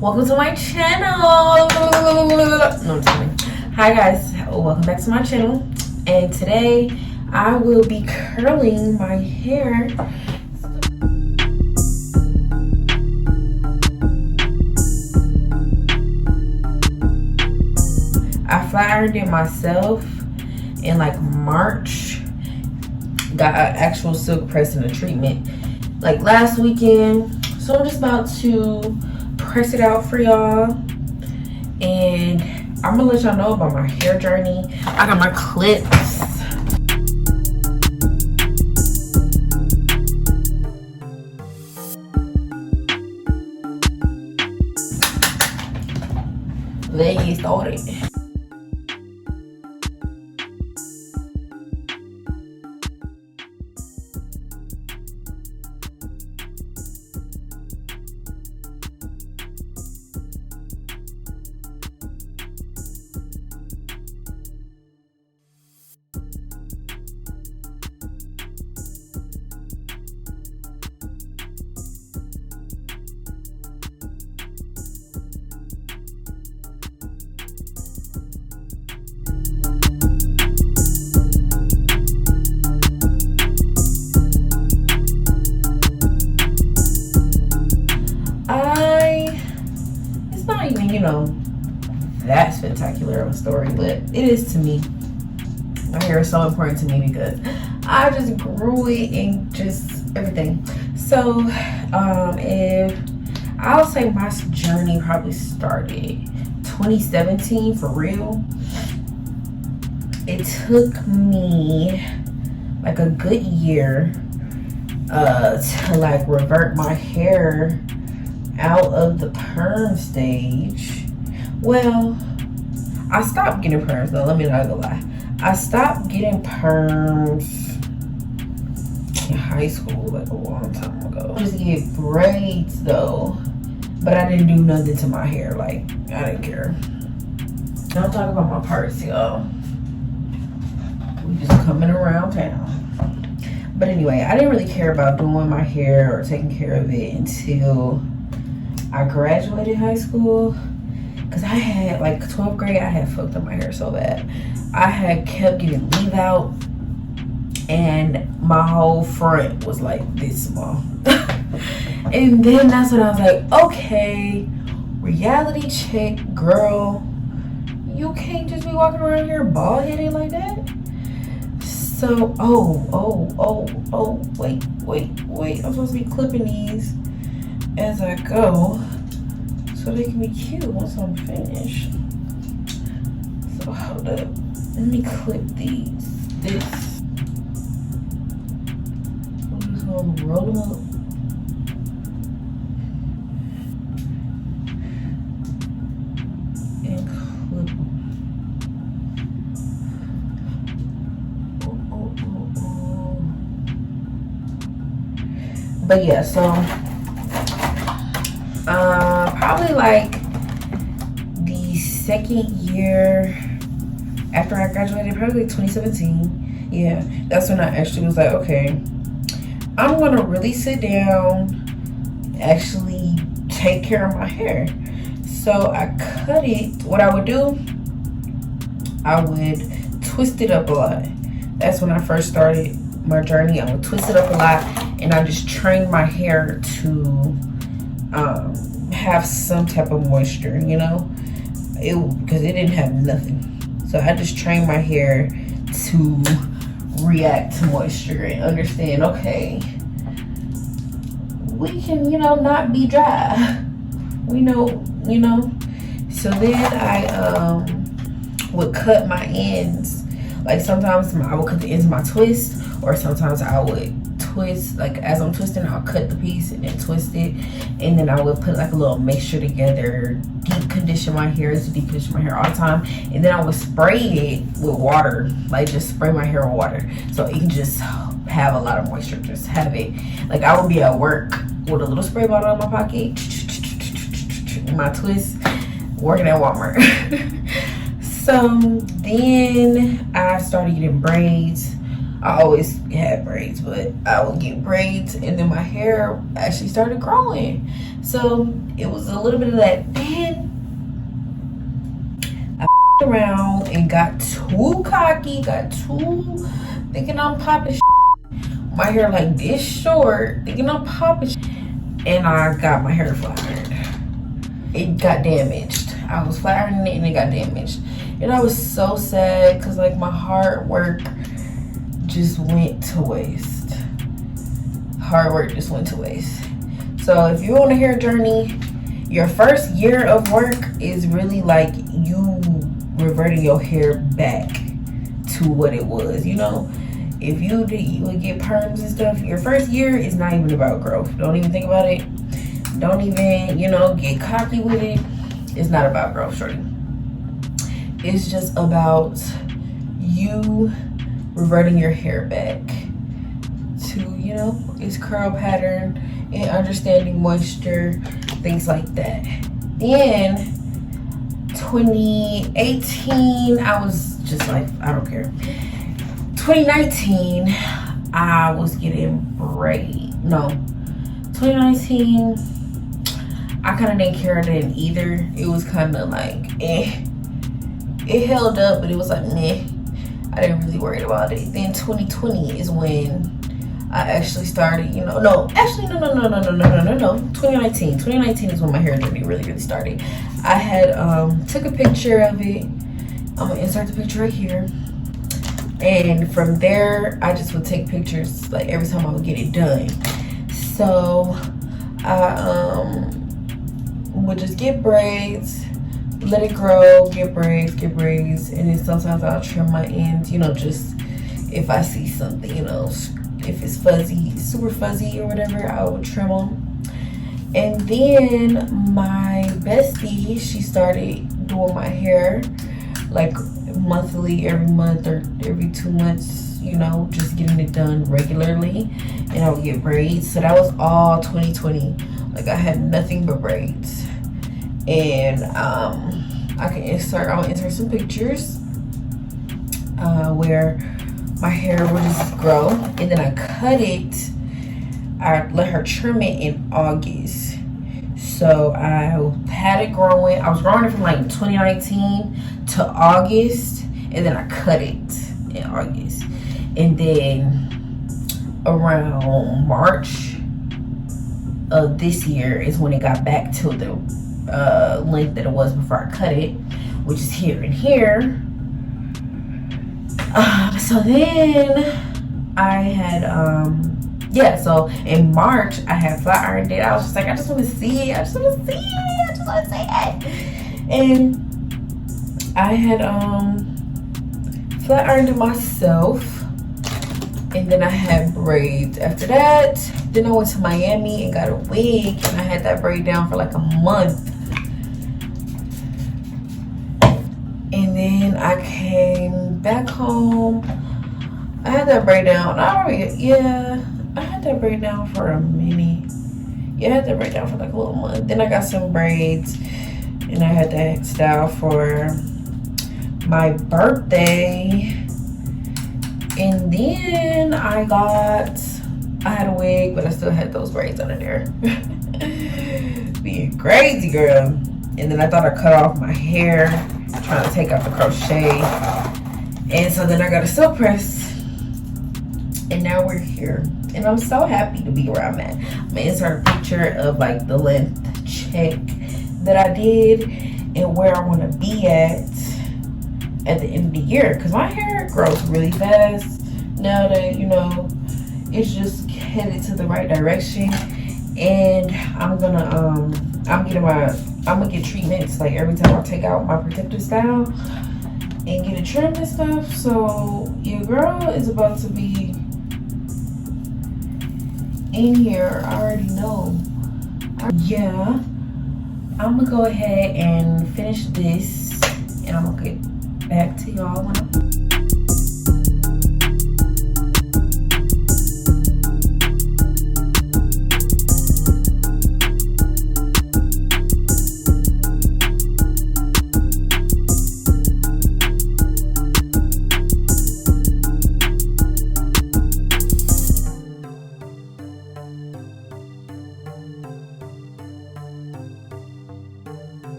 Welcome to my channel. No, I'm kidding. Hi guys, welcome back to my channel. And today I will be curling my hair. I flat ironed it myself in like March. Got an actual silk press and a treatment like last weekend. So I'm just about to press it out for y'all, and I'm gonna let y'all know about my hair journey. I got my clips. Let's get started. It's not even, you know, that spectacular of a story, but it is to me. My hair is so important to me because I just grew it and just everything. So if I'll say my journey probably started 2017 for real. It took me like a good year to like revert my hair out of the perm stage. Well, I stopped getting perms though, let me not go lie. I stopped getting perms in high school like a long time ago. I just get braids though, but I didn't do nothing to my hair. Like, I didn't care. Don't talk about my parts, y'all. We just coming around town. But anyway, I didn't really care about doing my hair or taking care of it until I graduated high school. Because I had, like, 12th grade, I had fucked up my hair so bad. I had kept getting leave out, and my whole front was like this small. And then that's when I was like, okay, reality check, girl. You can't just be walking around here bald-headed like that. So, wait. I'm supposed to be clipping these as I go so they can be cute once I'm finished. So, hold up. Let me clip these. I'm just gonna roll them up. And clip them. But yeah, so probably like the second year after I graduated, probably like 2017. Yeah, that's when I actually was like, okay, I'm gonna really sit down, actually take care of my hair. So I cut it. What I would do, I would twist it up a lot. That's when I first started my journey. I would twist it up a lot, and I just trained my hair to have some type of moisture, you know, because it didn't have nothing. So I just trained my hair to react to moisture and understand, okay, we can, you know, not be dry. We know, you know. So then I would cut my ends. Like sometimes I would cut the ends of my twist, or sometimes I would twist, like as I'm twisting, I'll cut the piece and then twist it, and then I would put like a little mixture together, deep condition my hair. To deep condition my hair all the time, and then I would spray it with water, like just spray my hair with water so it can just have a lot of moisture, just have it. Like I would be at work with a little spray bottle in my pocket, my twist, working at Walmart. So then I started getting braids. I always had braids, but I would get braids, and then my hair actually started growing. So it was a little bit of that. Then I around and got too cocky, got too thinking I'm popping my hair like this short, thinking I'm popping and I got my hair flat ironed. It got damaged. I was flat ironing it and it got damaged. And I was so sad because like my hard work just went to waste. Hard work just went to waste. So if you're on a hair journey, your first year of work is really like you reverting your hair back to what it was. You know, if you would get perms and stuff, your first year is not even about growth. Don't even think about it. Don't even, you know, get cocky with it. It's not about growth, shorty. It's just about you reverting your hair back to, you know, its curl pattern and understanding moisture, things like that. Then 2018, I was just like, I don't care. 2019, I was getting braid. No, 2019, I kind of didn't care then either. It was kind of like, eh. It held up, but it was like, meh. I didn't really worry about it. Then 2020 is when I actually started, you know, no. 2019 is when my hair journey really started. I had took a picture of it. I'm gonna insert the picture right here. And from there, I just would take pictures like every time I would get it done. So I would just get braids, let it grow, get braids, and then sometimes I'll trim my ends, you know, just if I see something, you know, if it's fuzzy, super fuzzy or whatever, I would trim them. And then my bestie, she started doing my hair like monthly, every month or every 2 months, you know, just getting it done regularly, and I would get braids. So that was all 2020. Like I had nothing but braids. And I'll insert some pictures where my hair would just grow, and then I cut it. I let her trim it in August. So I had it growing. I was growing it from like 2019 to August, and then I cut it in August. And then around March of this year is when it got back to the length that it was before I cut it, which is here and here. So then I had so in March I had flat ironed it. I was just like, I just want to see it. I just want to see it. And I had flat ironed it myself, and then I had braids after that. Then I went to Miami and got a wig, and I had that braid down for like a month. And then I came back home. I had that braid down. I had that braid down for a minute. Yeah, I had that braid down for like a little month. Then I got some braids, and I had that style for my birthday. And then I had a wig, but I still had those braids under there. Being crazy, girl. And then I thought I cut off my hair, trying to take out the crochet. And so then I got a silk press. And now we're here. And I'm so happy to be where I'm at. I'm gonna insert a picture of like the length check that I did and where I want to be at the end of the year. Because my hair grows really fast now that, you know, it's just headed to the right direction. And I'm gonna get treatments like every time I take out my protective style and get it trimmed and stuff. So your girl is about to be in here. I already know. Yeah, I'm gonna go ahead and finish this, and I'm gonna get back to y'all when I'm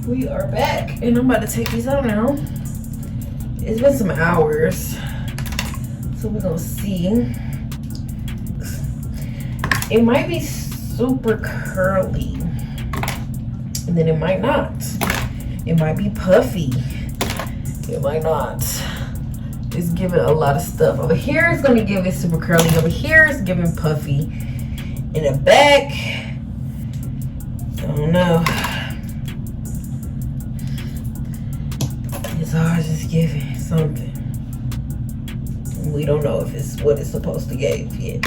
We are back, and I'm about to take these out now. It's been some hours, so we're gonna see. It might be super curly, and then it might not. It might be puffy. It might not. It's giving a lot of stuff. Over here it's gonna give it super curly. Over here it's giving puffy. In the back, I don't know. It's always just giving something. We don't know if it's what it's supposed to give yet.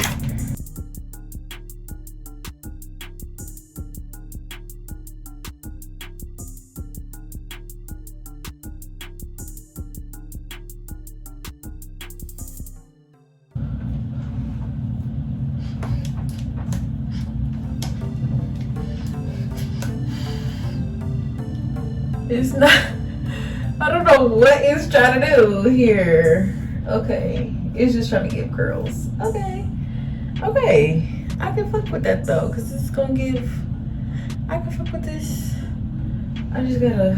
It's not, I don't know what it's trying to do here. Okay, it's just trying to give curls. Okay, I can fuck with that though, because it's gonna give, I can fuck with this. I just gotta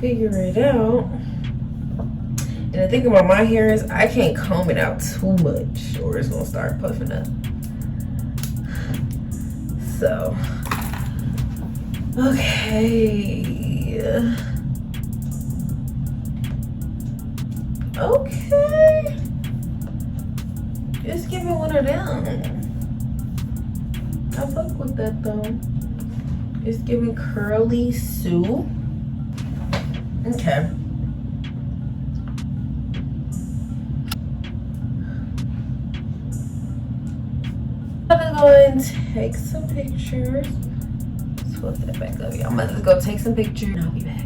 figure it out. And the thing about my hair is I can't comb it out too much or it's gonna start puffing up. So, okay. Okay. Just give me one of them. I fuck with that though. It's giving curly Sue. Okay. I'm gonna go and take some pictures. Let's put that back up. I'm gonna just go take some pictures and I'll be back.